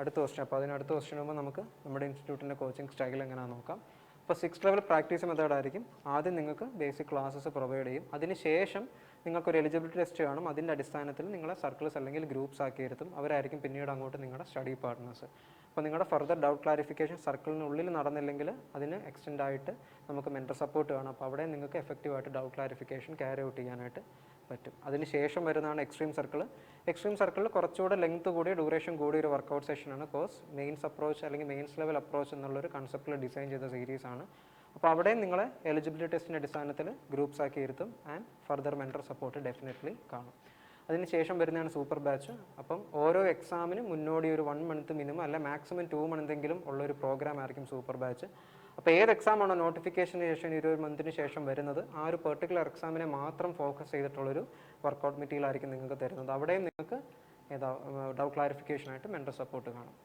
അടുത്ത ക്വസ്റ്റ്യൻ. അപ്പോൾ അതിനടുത്ത ക്വസ്റ്റ്യൻ ആകുമ്പോൾ നമുക്ക് നമ്മുടെ ഇൻസ്റ്റിറ്റ്യൂട്ടിൻ്റെ കോച്ചിങ് സ്റ്റൈൽ എങ്ങനെയാണെന്ന് നോക്കാം. അപ്പോൾ 6th ലെവൽ പ്രാക്ടീസ് മെത്തേഡ് ആയിരിക്കും. ആദ്യം നിങ്ങൾക്ക് ബേസിക് ക്ലാസ്സസ് പ്രൊവൈഡ് ചെയ്യും. അതിനുശേഷം നിങ്ങൾക്കൊരു എലിജിബിലിറ്റി ടെസ്റ്റ് കാണും. അതിൻ്റെ അടിസ്ഥാനത്തിൽ നിങ്ങളെ സർക്കിൾസ് അല്ലെങ്കിൽ ഗ്രൂപ്പ്സ് ആക്കി ഇരുത്തും. അവരായിരിക്കും പിന്നീട് അങ്ങോട്ട് നിങ്ങളുടെ സ്റ്റഡി പാർട്ട്നേഴ്സ്. അപ്പോൾ നിങ്ങളുടെ ഫർദർ ഡൗട്ട് ക്ലാരിഫിക്കേഷൻ സർക്കിളിനുള്ളിൽ നടന്നില്ലെങ്കിൽ അതിന് എക്സ്റ്റെൻഡ് ആയിട്ട് നമുക്ക് മെൻറ്റർ സപ്പോർട്ട് കാണും. അപ്പോൾ അവിടെ നിങ്ങൾക്ക് എഫക്റ്റീവായിട്ട് ഡൗട്ട് ക്ലാരിഫിക്കേഷൻ ക്യാരി ഔട്ട് ചെയ്യാനായിട്ട് പറ്റും. അതിന് ശേഷം വരുന്നതാണ് എക്സ്ട്രീം സർക്കിൾ. എക്സ്ട്രീം സർക്കിളിൽ കുറച്ചുകൂടെ ലെങ്ത് കൂടിയ ഡ്യൂറേഷൻ കൂടിയ ഒരു വർക്കൗട്ട് സെഷനാണ്. കോഴ്സ് മെയിൻസ് അപ്രോച്ച് അല്ലെങ്കിൽ മെയിൻസ് ലെവൽ അപ്രോച്ച് എന്നുള്ളൊരു കൺസെപ്റ്റിൽ ഡിസൈൻ ചെയ്ത സീരീസാണ്. അപ്പോൾ അവിടെ നിങ്ങളെ എലിജിബിലിറ്റി ടെസ്റ്റിൻ്റെ അടിസ്ഥാനത്തിൽ ഗ്രൂപ്പ്സ് ആക്കി ഇരുത്തും and further mentor support definitely കാണും. അതിന് ശേഷം വരുന്നതാണ് സൂപ്പർ ബാച്ച്. അപ്പം ഓരോ എക്സാമിനും മുന്നോടി ഒരു 1 month മിനിമം അല്ല മാക്സിമം 2 month ഉള്ളൊരു പ്രോഗ്രാം ആയിരിക്കും സൂപ്പർ ബാച്ച്. അപ്പോൾ ഏത് എക്സാമാണോ നോട്ടിഫിക്കേഷന് ശേഷം 20 months ശേഷം വരുന്നത് ആ ഒരു പെർട്ടിക്കുലർ എക്സാമിനെ മാത്രം ഫോക്കസ് ചെയ്തിട്ടുള്ളൊരു വർക്കൗട്ട് മെറ്റീരിയൽ ആയിരിക്കും നിങ്ങൾക്ക് തരുന്നത്. അവിടെയും നിങ്ങൾക്ക് ഡൗട്ട് ക്ലാരിഫിക്കേഷനായിട്ട് മെൻറ്റർ സപ്പോർട്ട് കാണും.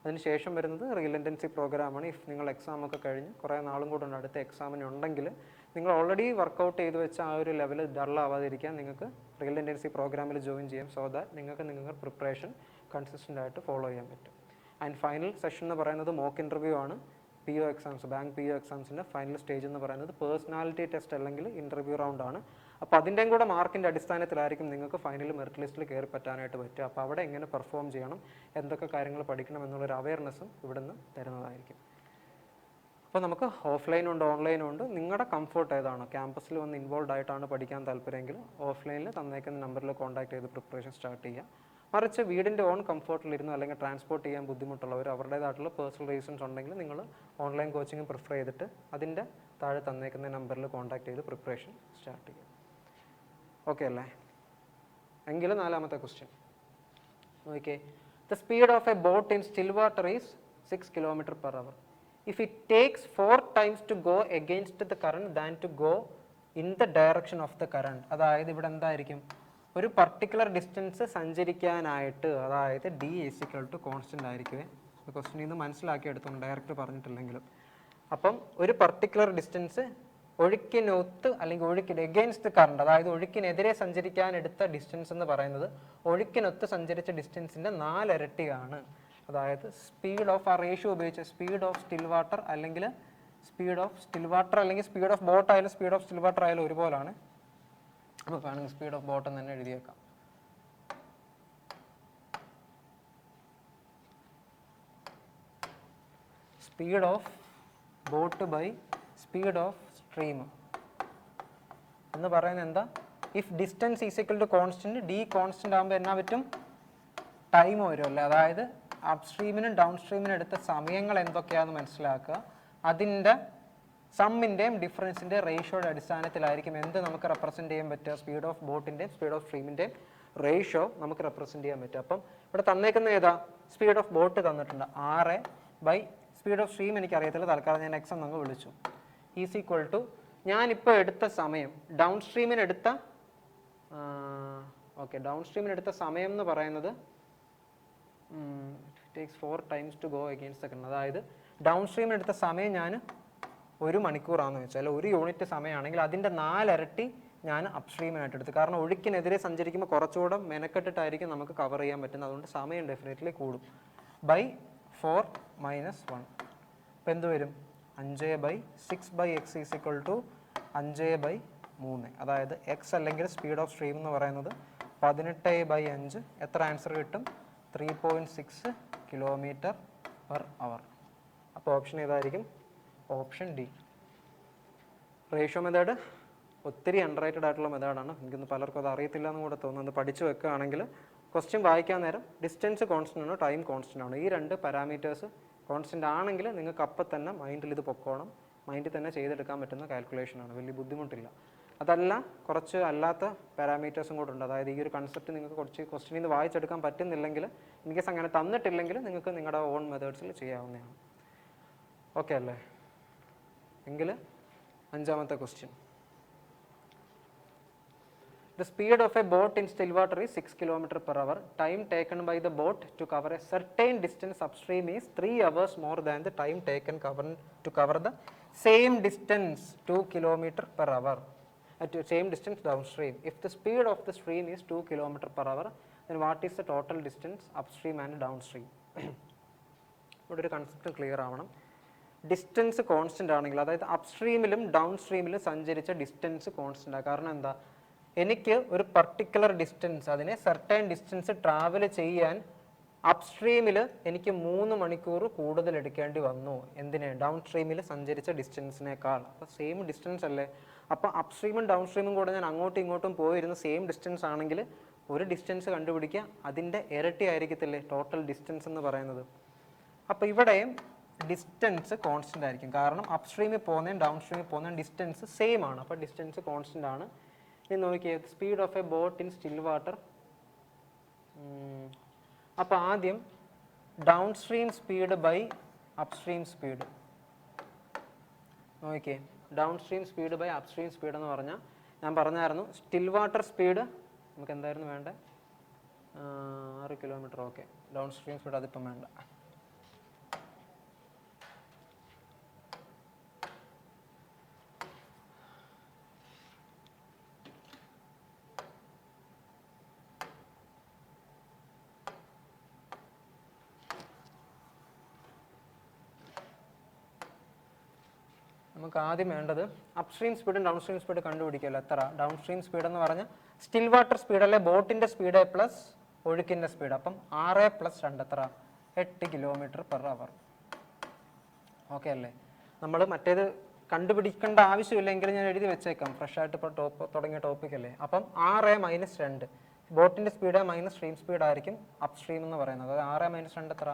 അതിന് ശേഷം വരുന്നത് റിയൽ ഇൻറ്റൻസീവ് പ്രോഗ്രാമാണ്. ഇഫ് നിങ്ങൾ എക്സാമൊക്കെ കഴിഞ്ഞ് കുറേ നാളും കൂടെ ഉണ്ട് അടുത്ത എക്സാമിനുണ്ടെങ്കിൽ നിങ്ങൾ ഓൾറെഡി വർക്കൗട്ട് ചെയ്ത് വെച്ച ആ ഒരു ലെവൽ ഡള്ളാവാതിരിക്കാൻ നിങ്ങൾക്ക് റിയൽ ഇൻറ്റൻസീവ് പ്രോഗ്രാമിൽ ജോയിൻ ചെയ്യാം. സോ ദാറ്റ് നിങ്ങളുടെ പ്രിപ്പറേഷൻ കൺസിസ്റ്റൻ്റ് ആയിട്ട് ഫോളോ ചെയ്യാൻ പറ്റും. ആൻഡ് ഫൈനൽ സെഷൻ എന്ന് പറയുന്നത് മോക്ക് ഇൻ്റർവ്യൂ ആണ്. PO എക്സാംസ് ബാങ്ക് PO എക്സാംസിൻ്റെ ഫൈനൽ സ്റ്റേജ് എന്ന് പറയുന്നത് പേഴ്സണാലിറ്റി ടെസ്റ്റ് അല്ലെങ്കിൽ ഇൻ്റർവ്യൂ റൗണ്ടാണ്. അപ്പോൾ അതിൻ്റെയും കൂടെ മാർക്കിൻ്റെ അടിസ്ഥാനത്തിലായിരിക്കും നിങ്ങൾക്ക് ഫൈനൽ മെറിറ്റ് ലിസ്റ്റിൽ കയറി പറ്റാനായിട്ട് പറ്റുക. അപ്പോൾ അവിടെ എങ്ങനെ പെർഫോം ചെയ്യണം, എന്തൊക്കെ കാര്യങ്ങൾ പഠിക്കണം എന്നുള്ളൊരു അവയർനെസ്സും ഇവിടെ നിന്ന് തരുന്നതായിരിക്കും. അപ്പോൾ നമുക്ക് ഓഫ്ലൈനും ഉണ്ട് ഓൺലൈനും ഉണ്ട്. നിങ്ങളുടെ കംഫർട്ട് ഏതാണോ, ക്യാമ്പസിൽ വന്ന് ഇൻവോൾവ് ആയിട്ടാണ് പഠിക്കാൻ താല്പര്യമെങ്കിൽ ഓഫ്ലൈനിൽ തന്നേക്കുന്ന നമ്പറിൽ കോൺടാക്ട് ചെയ്ത് പ്രിപ്പറേഷൻ സ്റ്റാർട്ട് ചെയ്യുക. മറിച്ച് വീടിൻ്റെ ഓൺ കംഫർട്ടിലിരുന്നു അല്ലെങ്കിൽ ട്രാൻസ്പോർട്ട് ചെയ്യാൻ ബുദ്ധിമുട്ടുള്ളവർ അവരുടേതായിട്ടുള്ള പേഴ്സണൽ റീസൺസ് ഉണ്ടെങ്കിൽ നിങ്ങൾ ഓൺലൈൻ കോച്ചിങ് പ്രിഫർ ചെയ്തിട്ട് അതിൻ്റെ താഴെ തന്നേക്കുന്ന നമ്പറിൽ കോൺടാക്ട് ചെയ്ത് പ്രിപ്പറേഷൻ സ്റ്റാർട്ട് ചെയ്യുക. ഓക്കെ അല്ലേ? എങ്കിൽ 4ാമത്തെ question okay. The speed of a boat in still water is 6 km/h. If it takes 4 times to go against the current than to go in the direction of the current. അതായത് ഇവിടെ എന്തായിരിക്കും, ഒരു പർട്ടിക്കുലർ ഡിസ്റ്റൻസ് സഞ്ചരിക്കാനായിട്ട്, അതായത് D = കോൺസ്റ്റൻ്റ് ആയിരിക്കുമേ. ക്വസ്റ്റ്യൻ നിന്ന് മനസ്സിലാക്കി എടുത്തോണ്ട് ഡയറക്റ്റ് പറഞ്ഞിട്ടില്ലെങ്കിലും. അപ്പം ഒരു പർട്ടിക്കുലർ ഡിസ്റ്റൻസ് ഒഴുക്കിനൊത്ത് അല്ലെങ്കിൽ ഒഴുക്കിന് എഗെയിൻസ്റ്റ് കറണ്ട്, അതായത് ഒഴുക്കിനെതിരെ സഞ്ചരിക്കാൻ എടുത്ത ഡിസ്റ്റൻസ് എന്ന് പറയുന്നത് ഒഴുക്കിനൊത്ത് സഞ്ചരിച്ച ഡിസ്റ്റൻസിൻ്റെ 4 ഇരട്ടിയാണ്. അതായത് സ്പീഡ് ഓഫ് ആ റേഷ്യോ ഉപയോഗിച്ച് സ്പീഡ് ഓഫ് സ്റ്റിൽ വാട്ടർ അല്ലെങ്കിൽ സ്പീഡ് ഓഫ് സ്റ്റിൽ വാട്ടർ അല്ലെങ്കിൽ സ്പീഡ് ഓഫ് ബോട്ട് ആയാലും സ്പീഡ് ഓഫ് സ്റ്റിൽ വാട്ടർ ആയാലും ഒരുപോലാണ്. അപ്പോൾ വേണമെങ്കിൽ സ്പീഡ് ഓഫ് ബോട്ട് എന്ന് തന്നെ എഴുതിയേക്കാം. Speed of boat by speed of stream എന്ന് പറയുന്നത് എന്താ? If distance = constant, D constant ആകുമ്പോൾ എന്നാ പറ്റും, ടൈം വരുമല്ലേ. അതായത് അപ്സ്ട്രീമിനും ഡൗൺ സ്ട്രീമിനും എടുത്ത സമയങ്ങൾ എന്തൊക്കെയാണെന്ന് മനസ്സിലാക്കുക. അതിൻ്റെ സമ്മിൻ്റെയും ഡിഫറൻസിൻ്റെ റേഷ്യോയുടെ അടിസ്ഥാനത്തിലായിരിക്കും എന്ത് നമുക്ക് റെപ്രസെൻറ്റ് ചെയ്യാൻ പറ്റുക, സ്പീഡ് ഓഫ് ബോട്ടിൻ്റെയും സ്പീഡ് ഓഫ് സ്ട്രീമിൻ്റെയും റേഷ്യോ നമുക്ക് റെപ്രസെൻറ്റ് ചെയ്യാൻ പറ്റും. അപ്പം ഇവിടെ തന്നേക്കുന്ന ഏതാ, സ്പീഡ് ഓഫ് ബോട്ട് തന്നിട്ടുണ്ട് 6 ബൈ സ്പീഡ് ഓഫ് സ്ട്രീം എനിക്കറിയത്തില്ല, തൽക്കാലം ഞാൻ X എന്നങ്ങ് വിളിച്ചു. = ഞാനിപ്പോൾ എടുത്ത സമയം ഡൗൺ സ്ട്രീമിനെടുത്ത ഡൗൺ സ്ട്രീമിനെടുത്ത സമയം എന്ന് പറയുന്നത് takes 4 times to go against the current. അതായത് ഡൗൺ സ്ട്രീമിനെടുത്ത സമയം ഞാൻ 1 മണിക്കൂറാണെന്ന് വെച്ചാൽ 1 യൂണിറ്റ് സമയമാണെങ്കിൽ അതിൻ്റെ 4 ഇരട്ടി ഞാൻ അപ്സ്ട്രീമിനായിട്ട് എടുത്തു. കാരണം ഒഴുക്കിനെതിരെ സഞ്ചരിക്കുമ്പോൾ കുറച്ചുകൂടെ മെനക്കെട്ടിട്ടായിരിക്കും നമുക്ക് കവർ ചെയ്യാൻ പറ്റുന്നത്. അതുകൊണ്ട് സമയം ഡെഫിനറ്റ്ലി കൂടും. ബൈ 4 - 1 അപ്പോൾ എന്ത് വരും, 5/6/x = 5/3. അതായത് X അല്ലെങ്കിൽ സ്പീഡ് ഓഫ് സ്ട്രീം എന്ന് പറയുന്നത് 18/5. എത്ര ആൻസർ കിട്ടും, 3.6 km/h. അപ്പോൾ ഓപ്ഷൻ ഏതായിരിക്കും, ഓപ്ഷൻ D. റേഷ്യോ മെത്തേഡ് ഒത്തിരി അണ്ടർറേറ്റഡ് ആയിട്ടുള്ള മെത്തേഡാണ്. എനിക്കൊന്ന് പലർക്കും അത് അറിയത്തില്ല എന്ന് കൂടെ തോന്നുന്നത്. പഠിച്ചു വെക്കുകയാണെങ്കിൽ ക്വസ്റ്റ്യൻ വായിക്കാൻ നേരം ഡിസ്റ്റൻസ് കോൺസ്റ്റൻ്റ് ആണോ ടൈം കോൺസ്റ്റൻ്റ് ആണോ ഈ 2 പാരാമീറ്റേഴ്സ് കോൺസ്റ്റൻ്റ് ആണെങ്കിൽ നിങ്ങൾക്ക് അപ്പം തന്നെ മൈൻഡിൽ ഇത് പൊക്കോണം, മൈൻഡിൽ തന്നെ ചെയ്തെടുക്കാൻ പറ്റുന്ന കാൽക്കുലേഷനാണ്, വലിയ ബുദ്ധിമുട്ടില്ല. അതല്ല കുറച്ച് അല്ലാത്ത പാരാമീറ്റേഴ്സും കൂടെ ഉണ്ട്. അതായത് ഈ ഒരു കൺസെപ്റ്റ് നിങ്ങൾക്ക് കുറച്ച് ക്വസ്റ്റ്യനിൽ നിന്ന് വായിച്ചെടുക്കാൻ പറ്റുന്നില്ലെങ്കിൽ, ഇൻ കേസ് അങ്ങനെ തന്നിട്ടില്ലെങ്കിൽ നിങ്ങൾക്ക് നിങ്ങളുടെ ഓൺ മെത്തേഡ്സിൽ ചെയ്യാവുന്നതാണ്. ഓക്കെ അല്ലേ? എങ്കിൽ അഞ്ചാമത്തെ question. The speed of a boat in still water is 6 km/h. Time taken by the boat to cover a certain distance upstream is 3 hours more than the time taken to cover the same distance 2 km/h at the same distance downstream. If the speed of the stream is 2 km/h, then what is the total distance upstream and downstream? ഇവിടെ ഒരു കൺസെപ്റ്റ് ക്ലിയർ ആവണം. ഡിസ്റ്റൻസ് കോൺസ്റ്റൻ്റ് ആണെങ്കിൽ, അതായത് അപ്സ്ട്രീമിലും ഡൗൺ സ്ട്രീമിലും സഞ്ചരിച്ച ഡിസ്റ്റൻസ് കോൺസ്റ്റൻ്റ് ആണ്. കാരണം എന്താ, എനിക്ക് ഒരു പർട്ടിക്കുലർ ഡിസ്റ്റൻസ്, അതിനെ സർട്ടൈൻ ഡിസ്റ്റൻസ് ട്രാവൽ ചെയ്യാൻ അപ്സ്ട്രീമിൽ എനിക്ക് 3 മണിക്കൂർ കൂടുതൽ എടുക്കേണ്ടി വന്നു. എന്തിന്? ഡൗൺ സ്ട്രീമിൽ സഞ്ചരിച്ച ഡിസ്റ്റൻസിനേക്കാൾ. അപ്പോൾ സെയിം ഡിസ്റ്റൻസ് അല്ലേ? അപ്പോൾ അപ്സ്ട്രീമും ഡൗൺ സ്ട്രീമും കൂടെ ഞാൻ അങ്ങോട്ടും ഇങ്ങോട്ടും പോയിരുന്ന സെയിം ഡിസ്റ്റൻസ് ആണെങ്കിൽ ഒരു ഡിസ്റ്റൻസ് കണ്ടുപിടിക്കുക, അതിൻ്റെ ഇരട്ടി ആയിരിക്കത്തില്ലേ ടോട്ടൽ ഡിസ്റ്റൻസ് എന്ന് പറയുന്നത്. അപ്പോൾ ഇവിടെയും ഡിസ്റ്റൻസ് കോൺസ്റ്റൻ്റ് ആയിരിക്കും. കാരണം അപ്സ്ട്രീമിൽ പോകുന്നതും ഡൗൺ സ്ട്രീമിൽ പോകുന്നതും ഡിസ്റ്റൻസ് സെയിം ആണ്. അപ്പോൾ ഡിസ്റ്റൻസ് കോൺസ്റ്റൻ്റ് ആണ്. ഇനി നോക്കിയേ, speed of a boat in still water. അപ്പോൾ ആദ്യം down stream speed by upstream speed. നോക്കിയേ, down stream speed by upstream speed എന്ന് പറഞ്ഞാൽ ഞാൻ പറഞ്ഞായിരുന്നു സ്റ്റിൽ വാട്ടർ സ്പീഡ് നമുക്ക് എന്തായിരുന്നു വേണ്ടത്? 6 kilometre. Okay, down stream speed അതിപ്പം വേണ്ട. നമുക്ക് ആദ്യം വേണ്ടത് അപ്സ്ട്രീം സ്പീഡും ഡൗൺ സ്ട്രീം സ്പീഡ് കണ്ടുപിടിക്കുമല്ലോ. എത്ര? ഡൗൺ സ്ട്രീം സ്പീഡ് എന്ന് പറഞ്ഞാൽ സ്റ്റിൽ വാട്ടർ സ്പീഡ് അല്ലെ, ബോട്ടിൻ്റെ സ്പീഡ് പ്ലസ് ഒഴുക്കിൻ്റെ സ്പീഡ്. അപ്പം 6 + 2 എത്ര? 8 km/h. ഓക്കെ അല്ലേ? നമ്മൾ മറ്റേത് കണ്ടുപിടിക്കേണ്ട ആവശ്യമില്ലെങ്കിൽ ഞാൻ എഴുതി വെച്ചേക്കാം, ഫ്രഷ് ആയിട്ട് ഇപ്പോൾ തുടങ്ങിയ ടോപ്പിക് അല്ലേ. അപ്പം 6 - 2 ബോട്ടിൻ്റെ സ്പീഡ് മൈനസ് സ്ട്രീം സ്പീഡ് ആയിരിക്കും അപ്സ്ട്രീം എന്ന് പറയുന്നത്. അതായത് 6 - 2 എത്ര?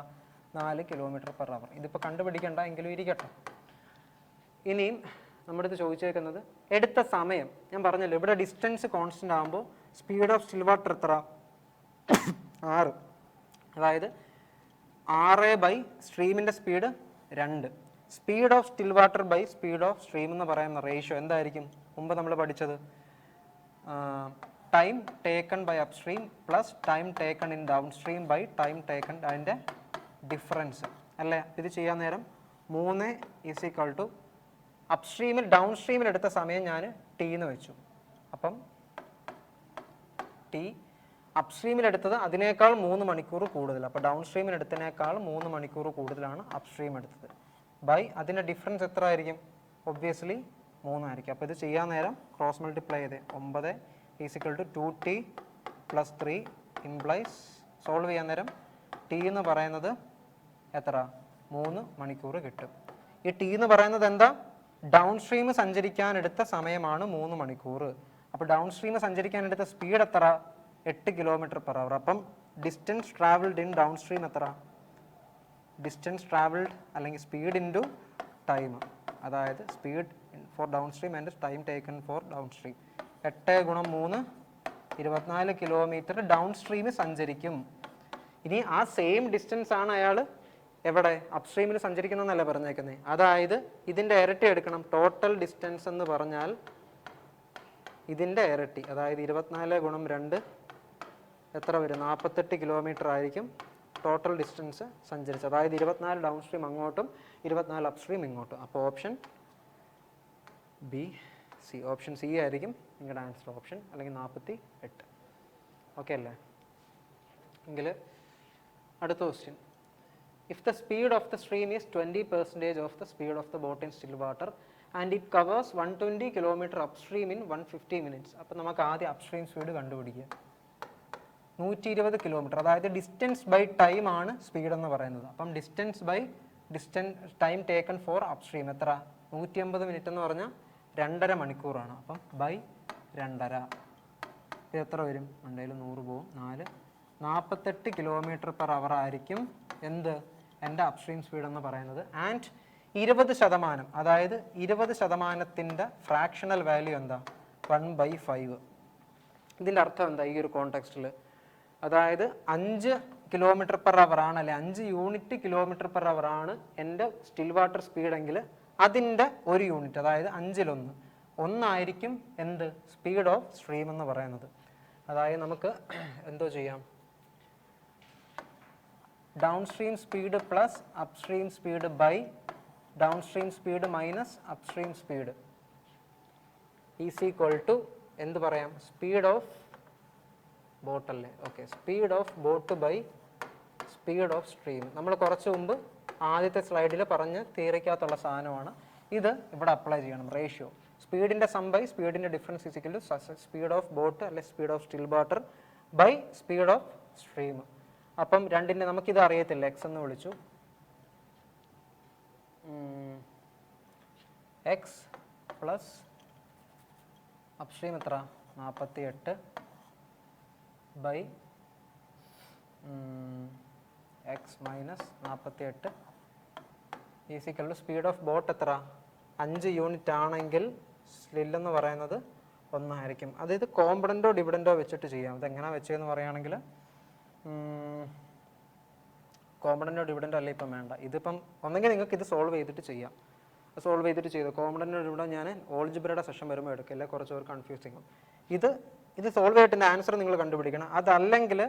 4 km/h. ഇതിപ്പോൾ കണ്ടുപിടിക്കേണ്ട എങ്കിലും ഇരിക്കട്ടെ. ഇനിയും നമ്മുടെ അടുത്ത് ചോദിച്ചേക്കുന്നത് എടുത്ത സമയം. ഞാൻ പറഞ്ഞല്ലോ ഇവിടെ ഡിസ്റ്റൻസ് കോൺസ്റ്റൻ്റ് ആകുമ്പോൾ സ്പീഡ് ഓഫ് സ്റ്റിൽ വാട്ടർ എത്ര? 6. അതായത് 6 സ്ട്രീമിൻ്റെ speed 2. Speed of still water by speed of stream എന്ന് പറയുന്ന റേഷ്യോ എന്തായിരിക്കും? മുമ്പ് നമ്മൾ പഠിച്ചത് time taken by upstream plus time taken in down stream by time taken അതിൻ്റെ ഡിഫറൻസ് അല്ലേ. ഇത് ചെയ്യാൻ നേരം 3 = അപ്സ്ട്രീമിൽ ഡൗൺ സ്ട്രീമിൽ എടുത്ത സമയം ഞാൻ ടി എന്ന് വെച്ചു. അപ്പം ടി അപ്സ്ട്രീമിൽ എടുത്തത് അതിനേക്കാൾ 3 മണിക്കൂർ കൂടുതൽ. അപ്പോൾ ഡൗൺ സ്ട്രീമിൽ എടുത്തതിനേക്കാൾ 3 മണിക്കൂർ കൂടുതലാണ് അപ്സ്ട്രീം എടുത്തത്. ബൈ അതിൻ്റെ ഡിഫറൻസ് എത്ര ആയിരിക്കും? ഒബ്വിയസ്ലി 3 ആയിരിക്കും. അപ്പോൾ ഇത് ചെയ്യാൻ നേരം ക്രോസ് മൾട്ടിപ്ലൈ ചെയ്ത് 9 = 2t + 3 ഇംപ്ലൈസ് സോൾവ് ചെയ്യാൻ നേരം ടി എന്ന് പറയുന്നത് എത്ര? 3 മണിക്കൂർ കിട്ടും. ഈ ടി എന്ന് പറയുന്നത് എന്താ? ഡൗൺ സ്ട്രീം സഞ്ചരിക്കാൻ എടുത്ത സമയമാണ് 3 മണിക്കൂർ. അപ്പോൾ ഡൗൺ സ്ട്രീം സഞ്ചരിക്കാൻ എടുത്ത സ്പീഡ് എത്ര? 8 km/h. അപ്പം distance travelled in down stream എത്ര? ഡിസ്റ്റൻസ് ട്രാവൽഡ് അല്ലെങ്കിൽ സ്പീഡ് ഇൻറ്റു ടൈം. അതായത് speed for down stream and time taken for down stream. 8 × 3 24 kilometre down stream സഞ്ചരിക്കും. ഇനി ആ സെയിം ഡിസ്റ്റൻസ് ആണ് അയാൾ എവിടെ? അപ്സ്ട്രീമിൽ സഞ്ചരിക്കണമെന്നല്ല പറഞ്ഞേക്കുന്നത്. അതായത് ഇതിൻ്റെ ഇരട്ടി എടുക്കണം. ടോട്ടൽ ഡിസ്റ്റൻസ് എന്ന് പറഞ്ഞാൽ ഇതിൻ്റെ ഇരട്ടി. അതായത് 24 × 2 എത്ര വരും? 48 കിലോമീറ്റർ ആയിരിക്കും ടോട്ടൽ ഡിസ്റ്റൻസ് സഞ്ചരിച്ചത്. അതായത് 24 ഡൗൺ സ്ട്രീം അങ്ങോട്ടും 24 അപ്സ്ട്രീം ഇങ്ങോട്ടും. അപ്പോൾ option B C. Option C ആയിരിക്കും നിങ്ങളുടെ ആൻസർ. ഓപ്ഷൻ അല്ലെങ്കിൽ 48. ഓക്കെ അല്ലേ? എങ്കിൽ അടുത്ത question. If the speed of the stream is 20% of the speed of the boat in still water and it covers 120 km upstream in 150 minutes. അപ്പോൾ നമുക്ക് ആദ്യം അപ്സ്ട്രീം സ്പീഡ് കണ്ടുപിടിക്കുക. 120 കിലോമീറ്റർ, അതായത് ഡിസ്റ്റൻസ് ബൈ ടൈം ആണ് സ്പീഡ് എന്ന് പറയുന്നത്. അപ്പം distance by time taken for upstream എത്ര? 150 മിനിറ്റ് എന്ന് പറഞ്ഞാൽ 2.5 മണിക്കൂറാണ്. അപ്പം ബൈ 2.5 ഇത് എത്ര വരും? മണ്ടയിൽ 100 പോവും. 48 km/h ആയിരിക്കും എന്ത്? എൻ്റെ അപ്സ്ട്രീം സ്പീഡ് എന്ന് പറയുന്നത്. ആൻഡ് 20%, അതായത് 20%ത്തിൻ്റെ ഫ്രാക്ഷണൽ വാല്യൂ എന്താ? 1/5. ഇതിൻ്റെ അർത്ഥം എന്താ ഈ ഒരു കോണ്ടെക്സ്റ്റിൽ? അതായത് 5 km/h ആണ്, അല്ലെ 5 യൂണിറ്റ് km/h ആണ് എൻ്റെ സ്റ്റിൽ വാട്ടർ സ്പീഡെങ്കിൽ അതിൻ്റെ 1 യൂണിറ്റ്, അതായത് 5-1 ഒന്നായിരിക്കും എന്ത്? സ്പീഡ് ഓഫ് സ്ട്രീം എന്ന് പറയുന്നത്. അതായത് നമുക്ക് എന്തോ ചെയ്യാം, down stream speed plus upstream speed by down stream speed minus upstream speed is equal to എന്ത് പറയാം? സ്പീഡ് ഓഫ് ബോട്ട് അല്ലേ? Okay, speed of boat by speed of stream. നമ്മൾ കുറച്ച് മുമ്പ് ആദ്യത്തെ സ്ലൈഡിൽ പറഞ്ഞ തിയറിക്കകത്തുള്ള സാധനമാണ് ഇത്. ഇവിടെ അപ്ലൈ ചെയ്യണം. റേഷ്യോ സ്പീഡിൻ്റെ സം ബൈ സ്പീഡിൻ്റെ difference is equal to speed of boat അല്ലെ speed of still water by speed of stream. അപ്പം രണ്ടിൻ്റെ നമുക്കിത് അറിയത്തില്ല, എക്സ് എന്ന് വിളിച്ചു. എക്സ് പ്ലസ് അപ്സ്ട്രീം എത്ര? 48 by X minus 48 is equal to speed of boat എത്ര? 5 യൂണിറ്റ് ആണെങ്കിൽ സ്ലില്ലെന്ന് പറയുന്നത് 1 ആയിരിക്കും. അതായത് കോമ്പണൻറ്റോ ഡിവിഡൻറ്റോ വെച്ചിട്ട് ചെയ്യാം. ഇതെങ്ങനെയാണ് വെച്ചതെന്ന് പറയുകയാണെങ്കിൽ കോമ്പണൻറ്റോ ഡിവിഡൻറ്റോ അല്ല ഇപ്പം വേണ്ട. ഇതിപ്പം ഒന്നെങ്കിൽ നിങ്ങൾക്ക് ഇത് സോൾവ് ചെയ്തിട്ട് ചെയ്യാം. സോൾവ് ചെയ്തിട്ട് ചെയ്തു. കോമ്പണൻറ്റോ ഡിവിഡൻറ്റോ ഞാൻ ഓൾജിബ്രയുടെ സെഷൻ വരുമ്പോൾ എടുക്കില്ല, കുറച്ച് പേർ കൺഫ്യൂസ് ചെയ്യും. ഇത് സോൾവ് ചെയ്തിട്ട് ആൻസർ നിങ്ങൾ കണ്ടുപിടിക്കണം. അതല്ലെങ്കിൽ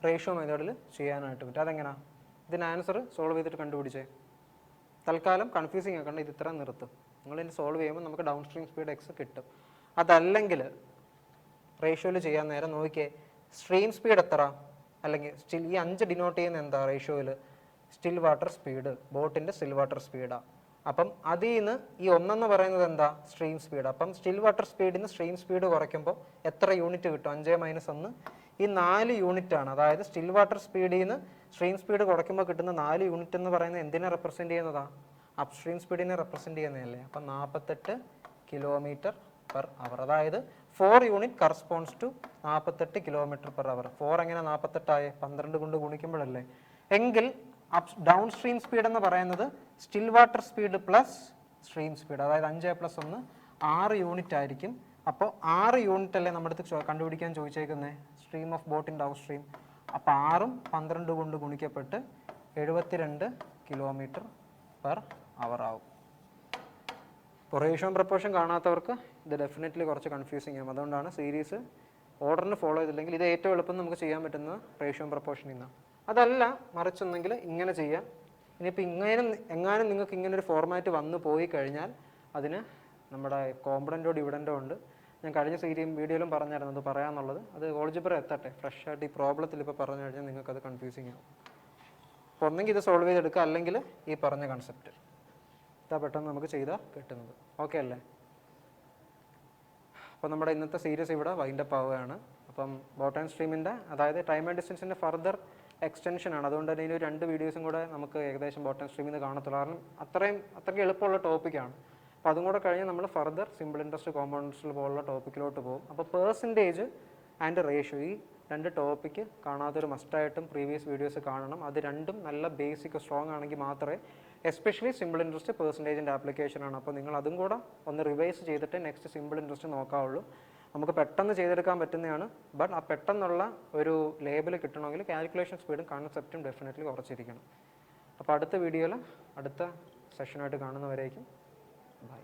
റേഷ്യോ മെത്തേഡിൽ ചെയ്യാനായിട്ട് പറ്റും. അതെങ്ങനെയാണ്? ഇതിന് ആൻസർ സോൾവ് ചെയ്തിട്ട് കണ്ടുപിടിച്ചേ. തൽക്കാലം കൺഫ്യൂസിങ് ആക്കണ്ട, ഇത് ഇത്ര നിർത്തും. നിങ്ങളിതിന് സോൾവ് ചെയ്യുമ്പോൾ നമുക്ക് ഡൗൺ സ്ട്രീം സ്പീഡ് എക്സ് കിട്ടും. അതല്ലെങ്കിൽ റേഷ്യോയിൽ ചെയ്യാൻ നേരം നോക്കിയേ, സ്ട്രീം സ്പീഡ് എത്ര? അല്ലെങ്കിൽ സ്റ്റിൽ ഈ 5 ഡിനോട്ട് ചെയ്യുന്ന എന്താ റേഷ്യോയിൽ? സ്റ്റിൽ വാട്ടർ സ്പീഡ്, ബോട്ടിൻ്റെ സ്റ്റിൽ വാട്ടർ സ്പീഡാണ്. അപ്പം അതിൽ നിന്ന് ഈ 1 പറയുന്നത് എന്താ? Stream speed. അപ്പം സ്റ്റിൽ വാട്ടർ സ്പീഡിൽ നിന്ന് സ്ട്രീം സ്പീഡ് കുറയ്ക്കുമ്പോൾ എത്ര യൂണിറ്റ് കിട്ടും? 5-1 ഈ 4 യൂണിറ്റ് ആണ്. അതായത് സ്റ്റിൽ വാട്ടർ സ്പീഡിൽ നിന്ന് സ്ട്രീം സ്പീഡ് കുറയ്ക്കുമ്പോൾ കിട്ടുന്ന 4 യൂണിറ്റ് എന്ന് പറയുന്നത് എന്തിനെ റെപ്രസെൻറ്റ് ചെയ്യുന്നതാ? അപ്സ്ട്രീം സ്പീഡിനെ റെപ്രസെൻറ്റ് ചെയ്യുന്നതല്ലേ. അപ്പം 48 km/h. അതായത് 4 യൂണിറ്റ് കറസ്പോണ്ട്സ് ടു 48 km/h. 4 എങ്ങനെ 48 ആയേ? 12 കൊണ്ട് ഗുണിക്കുമ്പോഴല്ലേ. എങ്കിൽ ഡൗൺ സ്ട്രീം സ്പീഡ് എന്ന് പറയുന്നത് still water speed plus stream speed, അതായത് 5+1 6 യൂണിറ്റ് ആയിരിക്കും. അപ്പോൾ 6 യൂണിറ്റ് അല്ലേ നമ്മുടെ അടുത്ത് കണ്ടുപിടിക്കാൻ ചോദിച്ചേക്കുന്നത് സ്ട്രീം ഓഫ് ബോട്ടിൻ ഡൗൺ സ്ട്രീം. അപ്പോൾ 6ഉം 12 കൊണ്ട് ഗുണിക്കപ്പെട്ട് 72 km/h ആവും. റേഷ്യോ പ്രപ്പോർഷൻ കാണാത്തവർക്ക് ഇത് ഡെഫിനറ്റ്ലി കുറച്ച് കൺഫ്യൂസിങ് ആകും. അതുകൊണ്ടാണ് സീരീസ് ഓർഡറിന് ഫോളോ ചെയ്തില്ലെങ്കിൽ ഇത് ഏറ്റവും എളുപ്പം നമുക്ക് ചെയ്യാൻ പറ്റുന്ന റേഷ്യോ പ്രപ്പോർഷനിൽ നിന്നാണ്. അതല്ല മറിച്ചൊന്നെങ്കിൽ ഇങ്ങനെ ചെയ്യാം. ഇനിയിപ്പോൾ എങ്ങാനും നിങ്ങൾക്ക് ഇങ്ങനൊരു ഫോർമാറ്റ് വന്നു പോയി കഴിഞ്ഞാൽ അതിന് നമ്മുടെ കോമ്പണൻറ്റോ ഡിവിഡൻറ്റോ ഉണ്ട്. ഞാൻ കഴിഞ്ഞ വീഡിയോയിലും പറഞ്ഞായിരുന്നു അത് പറയാമെന്നുള്ളത്. അത് ഓൾജിബ്ര എത്തട്ടെ, ഫ്രഷ് ആയിട്ട് ഈ പ്രോബ്ലത്തിൽ ഇപ്പോൾ പറഞ്ഞു കഴിഞ്ഞാൽ നിങ്ങൾക്കത് കൺഫ്യൂസിങ് ആവും. അപ്പോൾ ഒന്നെങ്കിൽ ഇത് സോൾവ് ചെയ്തെടുക്കുക, അല്ലെങ്കിൽ ഈ പറഞ്ഞ കൺസെപ്റ്റ് ഇതാ പെട്ടെന്ന് നമുക്ക് ചെയ്താൽ കിട്ടുന്നത്. ഓക്കെ അല്ലേ? അപ്പോൾ നമ്മുടെ ഇന്നത്തെ സീരീസ് ഇവിടെ വൈൻഡപ്പ് ആവുകയാണ്. അപ്പം ബോട്ട് സ്ട്രീമിൻ്റെ, അതായത് ടൈം ആൻഡ് ഡിസ്റ്റൻസിൻ്റെ ഫർദർ എക്സ്റ്റൻഷനാണ്. അതുകൊണ്ട് തന്നെ ഇതിന് 2 വീഡിയോസും കൂടെ നമുക്ക് ഏകദേശം ബോട്ട് സ്ട്രീമിൽ നിന്ന് കാണത്തുള്ളൂ. കാരണം അത്രയ്ക്ക് എളുപ്പമുള്ള ടോപ്പിക്കാണ്. അപ്പോൾ അതും കൂടെ കഴിഞ്ഞ് നമ്മൾ ഫർദർ സിമ്പിൾ ഇൻട്രസ്റ്റ് കോമ്പൗണ്ട്സിൽ പോലുള്ള ടോപ്പിക്കിലോട്ട് പോകും. അപ്പോൾ പെർസെൻറ്റേജ് ആൻഡ് റേഷ്യോ ഈ 2 ടോപ്പിക്ക് കാണാത്തൊരു മസ്റ്റായിട്ടും പ്രീവിയസ് വീഡിയോസ് കാണണം. അത് രണ്ടും നല്ല ബേസിക് സ്ട്രോങ് ആണെങ്കിൽ മാത്രമേ, എസ്പെഷ്യലി സിമ്പിൾ ഇൻട്രസ്റ്റ് പെർസെൻറ്റേജിൻ്റെ ആപ്ലിക്കേഷനാണ്. അപ്പോൾ നിങ്ങൾ അതും കൂടെ ഒന്ന് റിവൈസ് ചെയ്തിട്ട് നെക്സ്റ്റ് സിമ്പിൾ ഇൻട്രസ്റ്റ് നോക്കാവുള്ളൂ. നമുക്ക് പെട്ടെന്ന് ചെയ്തെടുക്കാൻ പറ്റുന്നതാണ്. ബട്ട് ആ പെട്ടെന്നുള്ള ഒരു ലേബൽ കിട്ടണമെങ്കിൽ കാൽക്കുലേഷൻ സ്പീഡും കൺസെപ്റ്റും ഡെഫിനറ്റ്ലി കുറച്ചിരിക്കണം. അപ്പോൾ അടുത്ത വീഡിയോയിൽ അടുത്ത സെഷനായിട്ട് കാണുന്നവരേക്കും ബൈ.